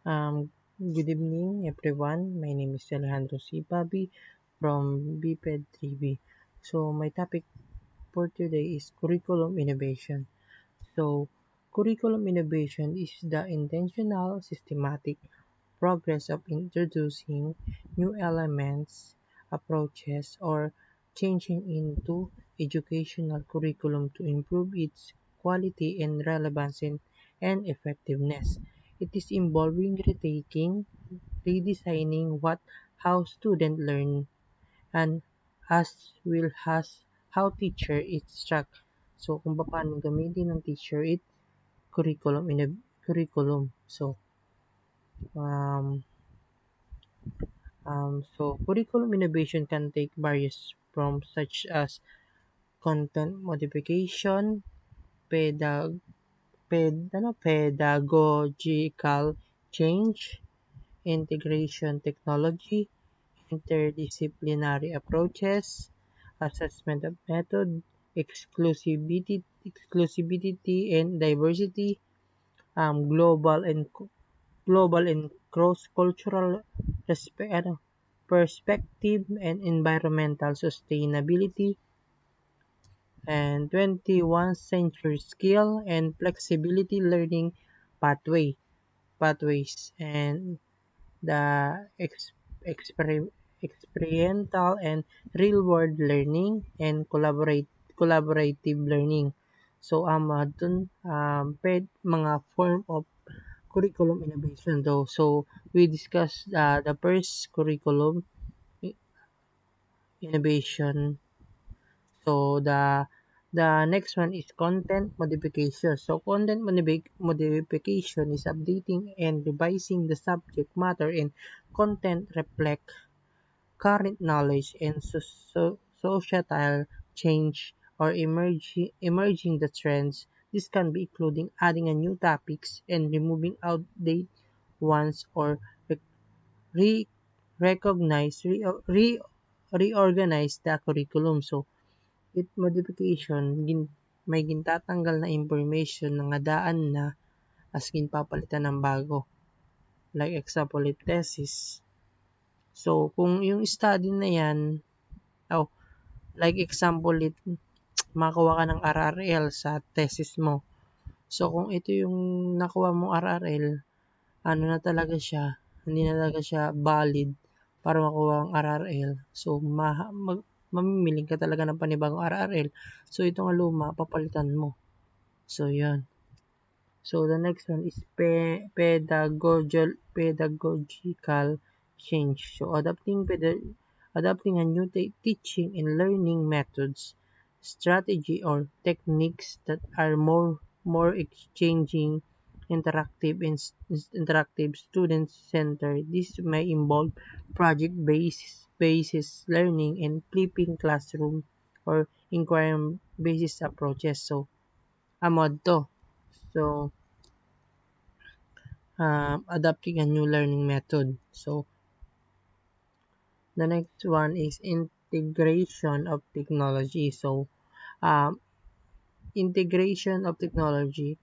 Good evening, everyone. My name is Alejandro C. Babi from BPED 3B. So, my topic for today is curriculum innovation. So, curriculum innovation is the intentional, systematic progress of introducing new elements, approaches, or changing into educational curriculum to improve its quality and relevance and effectiveness. It is involving retaking, redesigning how students learn and as well as how teacher instruct. So kung paano gamitin ng teacher it curriculum. Um, so curriculum innovation can take various forms such as content modification, pedag pedagogical change, integration technology, interdisciplinary approaches, assessment of method, exclusivity and diversity, global and cross-cultural perspective and environmental sustainability, and 21st century skill and flexibility learning pathways, and the experiential and real-world learning and collaborative learning. So, dun, mga form of curriculum innovation though. So, we discussed the first curriculum innovation. So, the next one is content modification. So, modification is updating and revising the subject matter and content reflect current knowledge and societal change or emerging the trends. This can be including adding a new topics and removing outdated ones or re- recognize re- re- reorganize the curriculum. So it modification may gintatanggal na information na nga daan na as ginpapalitan ng bago. Like example, thesis. So kung yung study na yan, oh, like example, makakuha ka ng RRL sa thesis mo. So, kung ito yung nakuha mong RRL, ano na talaga siya, hindi na talaga siya valid para makuha ang RRL. So, mamimiling ka talaga ng panibagong RRL. So, ito nga luma, papalitan mo. So, yun. So, the next one is pedagogical change. So, adapting a new teaching and learning methods, strategy or techniques that are more exchanging, interactive, student-centered. This may involve project-based learning and flipping classroom or inquiry-based approaches. So, amod to. So, adopting a new learning method. So, the next one is integration of technology. So, um, integration of technology,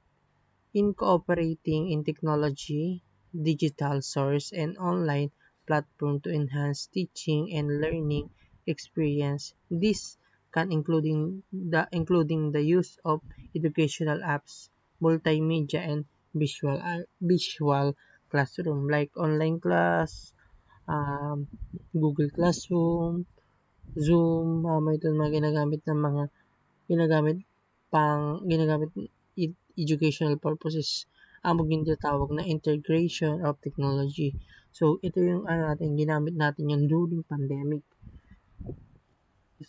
incorporating in technology, digital source, and online platform to enhance teaching and learning experience. This can including the use of educational apps, multimedia, and visual classroom like online class, um, Google Classroom, Zoom, may ito mga ginagamit ginagamit educational purposes. Amo ginatawag na integration of technology. So, ito yung ginamit natin yung during pandemic.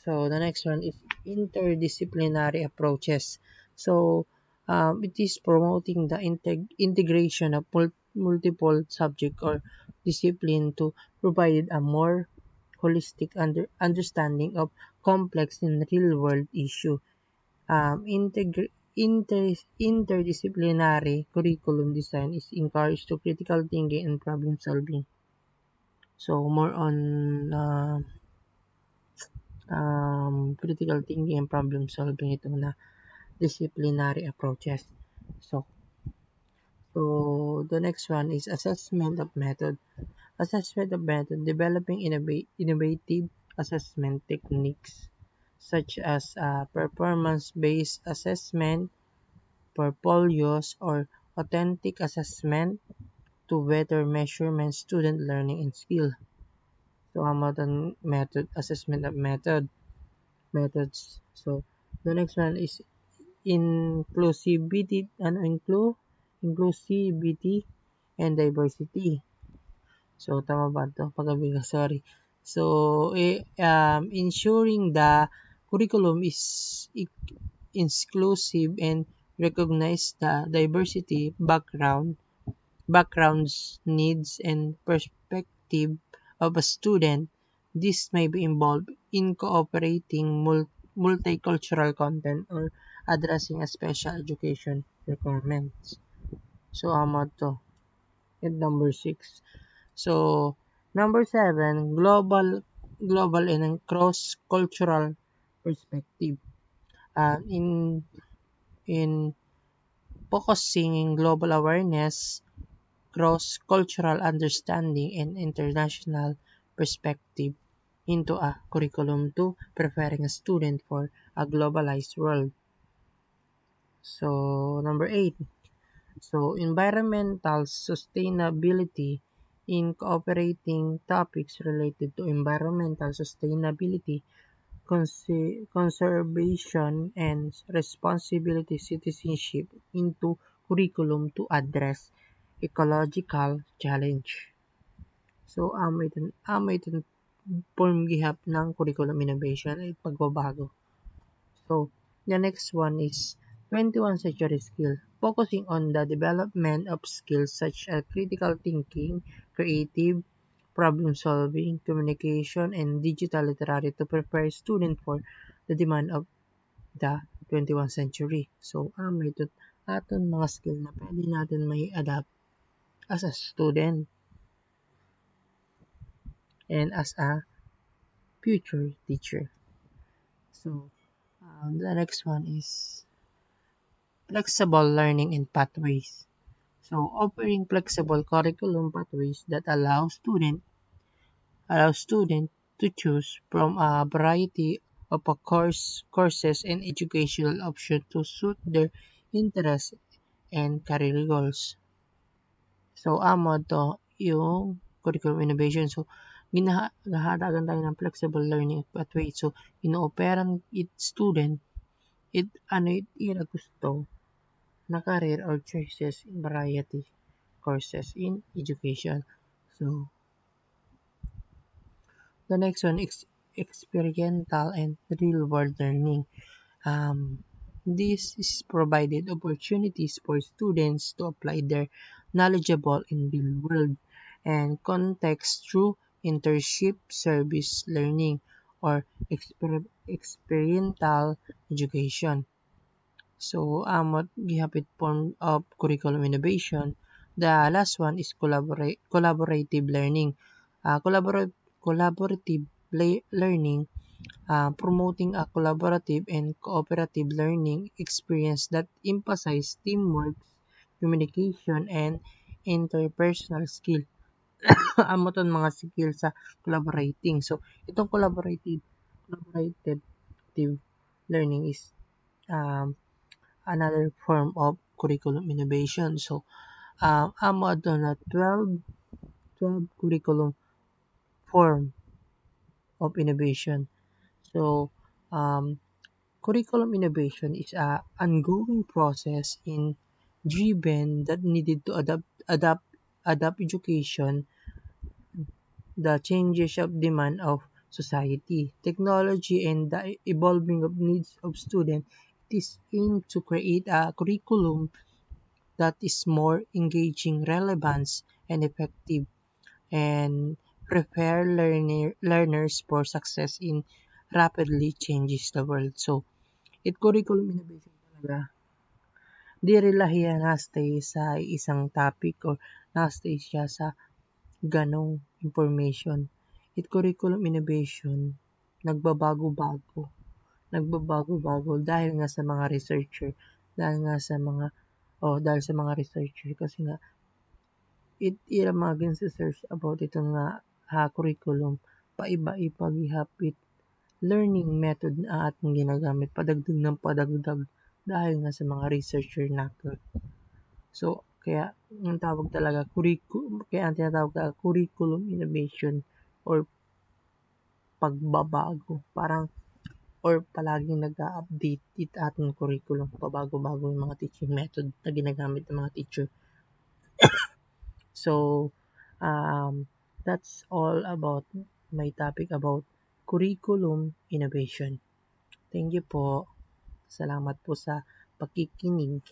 So, the next one is interdisciplinary approaches. So, it is promoting the integration of multiple subject or discipline to provide a more holistic understanding of complex and real-world issue. Interdisciplinary curriculum design is encouraged to critical thinking and problem solving. So, more on critical thinking and problem solving ito na disciplinary approaches. So, So the next one is assessment of method. Assessment of method, developing innovative assessment techniques such as performance-based assessment, portfolios, or authentic assessment to better measurement student learning and skill. So modern method, assessment of methods. So the next one is inclusivity and diversity. So tama ba 'to? Pagabigas, sorry. So ensuring the curriculum is inclusive and recognize the diversity backgrounds, needs, and perspective of a student. This may be involved in cooperating multicultural content or addressing a special education requirements. So, amo to. At number 6. So, number 7, global and cross-cultural perspective. In focusing in global awareness, cross-cultural understanding, and international perspective into a curriculum to preparing a student for a globalized world. So, number 8. So, environmental sustainability, incorporating topics related to environmental sustainability, conservation, and responsibility citizenship into curriculum to address ecological challenge. So, amo iton form gihap ng curriculum innovation ay pagbabago. So, the next one is 21st century skill, focusing on the development of skills such as critical thinking, creative problem solving, communication, and digital literacy to prepare students for the demand of the 21st century. So, ito aton mga skill na pwede natin may adapt as a student and as a future teacher. So, the next one is flexible learning and pathways. So, offering flexible curriculum pathways that allow student to choose from a variety of courses and educational options to suit their interests and career goals. So, amo to yung curriculum innovation. So, ginahatagan tayo ng flexible learning pathway. So, inooperan it student it ira gusto na career or choices in variety courses in education. So, the next one is experiential and real-world learning. This is provided opportunities for students to apply their knowledgeable in real world and context through internship, service learning, or experiential education. So, amot gihapit form of curriculum innovation. The last one is collaborative learning. Collaborative learning, promoting a collaborative and cooperative learning experience that emphasize teamwork, communication, and interpersonal skill. Amo ton mga skill sa collaborating. So, itong collaborative learning is um, another form of curriculum innovation. So, amo adto na 12 curriculum form of innovation. So, curriculum innovation is a ongoing process in driven that needed to adapt education the changes of demand of society, technology, and the evolving of needs of students. It is aimed to create a curriculum that is more engaging, relevant, and effective, and prepare learners for success in rapidly changes the world. So, curriculum innovation talaga, di relahiya na-stay sa isang topic or na-stay siya sa ganong information. Curriculum innovation, nagbabago-bago dahil nga sa mga researcher, dahil nga sa mga dahil sa mga researcher kasi nga ila mga search about ito nga curriculum paiba-iba gihapit learning method na atong ginagamit padagdag ng padagdag dahil nga sa mga researcher naton. So, kaya ang tawag talaga kaya ang tinatawag talaga curriculum innovation or pagbabago. Parang or palaging nag-a-update it ating curriculum, pabago-bago yung mga teaching method na ginagamit ng mga teacher. So, that's all about my topic about curriculum innovation. Thank you po. Salamat po sa pakikinig.